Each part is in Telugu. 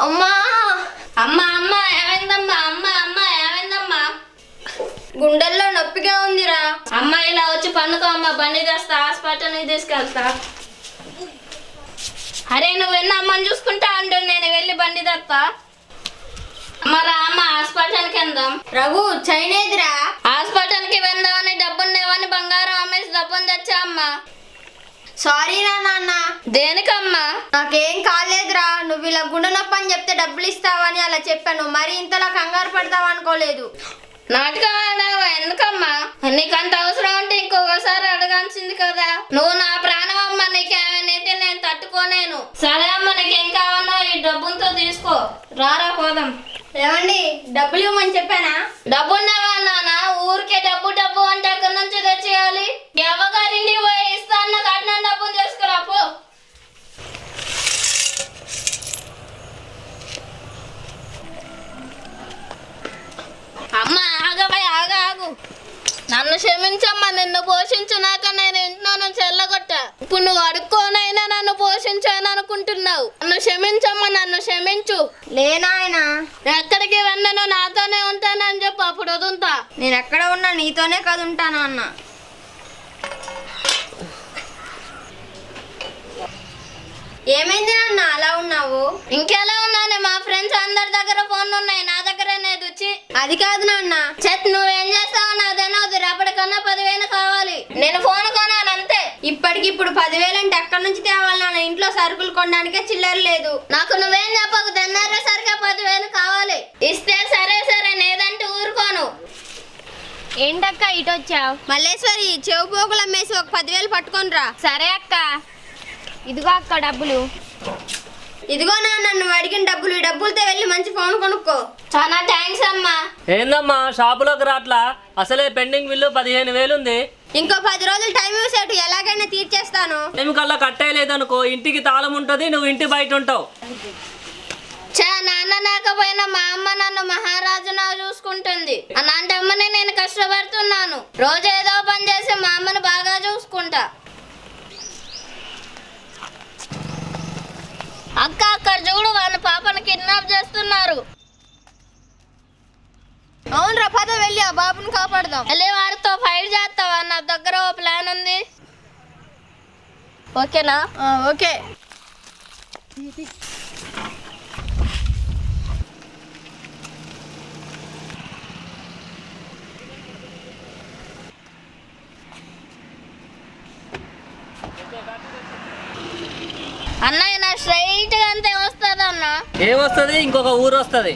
అమ్మా అమ్మా అమ్మా ఏమైందమ్మా? అమ్మా అమ్మా ఏమైందమ్మా? గుండెల్లో నొప్పిగా ఉందిరా. అమ్మ ఇలా వచ్చి పండుకో అమ్మ, బండి తెస్తా, హాస్పిటల్ని తీసుకెళ్తా. అరే నువ్వు ఎన్న అమ్మని చూసుకుంటా అంటు, నేను వెళ్ళి బండి తెస్తా. మరి అమ్మ హాస్పిటల్కి వెళ్దాం. రఘు చైనేదిరా. హాస్పిటల్కి వెళ్దామని డబ్బున్నేవని బంగారం అమ్మేసి డబ్బుని తెచ్చా అమ్మా. సారీ రా నాన్న. దేనికమ్మా? నాకేం కాలేదురా. నువ్వు ఇలా గుండె నొప్పి అని చెప్తే డబ్బులు ఇస్తావని అలా చెప్పాను. మరి ఇంతలా కంగారు పడతావు అనుకోలేదు. నాటకం ఆడావా? ఎందుకమ్మా? నీకంత అవసరం ఉంటే ఇంకొకసారి అడగాల్సింది కదా. నువ్వు నా ప్రాణం అమ్మ, నీకేమైతే నేను తట్టుకోలేను. సరే అమ్మ, నీకేం కావాలో ఈ డబ్బులతో తీసుకో. రారా పోదాం. ఏమండి డబ్బులు ఇవ్వమని చెప్పానా? డబ్బున్నావా నాన్న? ఊరికే డబ్బు డబ్బు అంటే ఎక్కడి నుంచి తెచ్చేయాలి? ఎవగారింటికి పోయి ఇస్తా అన్న కట్నం డబ్బులు చేసుకురా పో. అమ్మ ఆగవై ఆగు. నన్ను క్షమించమ్మా, నిన్ను పోషించినాక నేను ఇంట్లో నుంచి వెళ్ళగొట్టా. ఇప్పుడు నువ్వు అడుక్కోనైనా నన్ను పోషించాను అనుకుంటున్నావు. నన్ను క్షమించమ్మా, నన్ను క్షమించు. లేనాయనా, ఎక్కడికి వెళ్ళను, నాతోనే ఉంటానని చెప్పు, అప్పుడు వదులుతా. నేను ఎక్కడ ఉన్నా నీతోనే కదుంటాను అన్న. ఏమైంది నాన్న అలా ఉన్నావు? ఇంకెలా ఉన్నాను? మా ఫ్రెండ్స్ అందరి దగ్గర ఫోన్లు ఉన్నాయి, నా దగ్గర లేదు. అది కాదు నాన్న. చెత్ నువ్వేం చేస్తావు నాదైనా రేపటికన్నా 10,000 కావాలి. నేను ఫోన్ కొనాను అంతే. ఇప్పటికిప్పుడు 10,000 అంటే ఎక్కడి నుంచి తేవాలి నాన్న? ఇంట్లో సరుకులు కొనడానికే చిల్లర లేదు. నాకు నువ్వేం చెప్పకు, తిన్నారే సరిగా 10,000 కావాలి. ఇస్తే సరే సరే, లేదంటే ఊరుకోను. ఏంటక్క ఇటు వచ్చావు? మల్లేశ్వరి, చెవు పోగులు అమ్మేసి ఒక 10,000 పట్టుకొని రా. సరే అక్క, ఇదిగో అక్క డబ్బులు. ఇదిగో నాన్న, నువ్వు అడిగిన డబ్బులు. ఈ డబ్బులతో వెళ్ళి మంచి ఫోన్ కొనుక్కో. చాలా థ్యాంక్స్ అమ్మా. ఏందమ్మా షాపులోకి రాట్లా? అసలే పెండింగ్ బిల్లు 15,000 ఉంది. ఇంకో 10 రోజులు టైం ఇవ్వసేటు, ఎలాగైనా తీర్చేస్తాను. టైం కల్లా కట్టేయలేదనుకో ఇంటికి తాళం ఉంటుంది, నువ్వు ఇంటి బయట ఉంటావు. నాన్న లేకపోయినా మా అమ్మ నన్ను మహారాజునా చూసుకుంటుంది. అలాంటి అమ్మని నేను కష్టపడుతున్నాను. రోజు ఏదో పని చేసి మా అమ్మని బాగా చూసుకుంటా. అక్క అక్కడ చూడు, వాళ్ళ పాపను కిడ్నాప్ చేస్తున్నారు. అవునరా, పద వెళ్ళి ఆ బాబుని కాపాడదాం. వెళ్ళి వాడితో ఫైట్ చేస్తావా? నా దగ్గర ఓ ప్లాన్ ఉంది. ఓకేనా? ఓకే. అన్నయ్య నా స్ట్రైట్ గా అంతే వస్తుంది అన్న. ఏమొస్తుంది? ఇంకొక ఊరు వస్తుంది.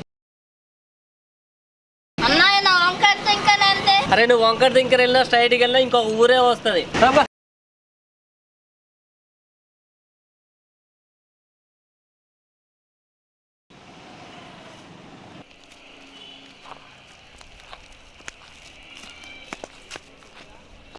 అన్నయ్య నా వంకర తింకనే అంతే. అరే నువ్వు వంకర దింకర వెళ్ళినా స్ట్రైట్కి వెళ్ళినా ఇంకొక ఊరే వస్తుంది. రాబా.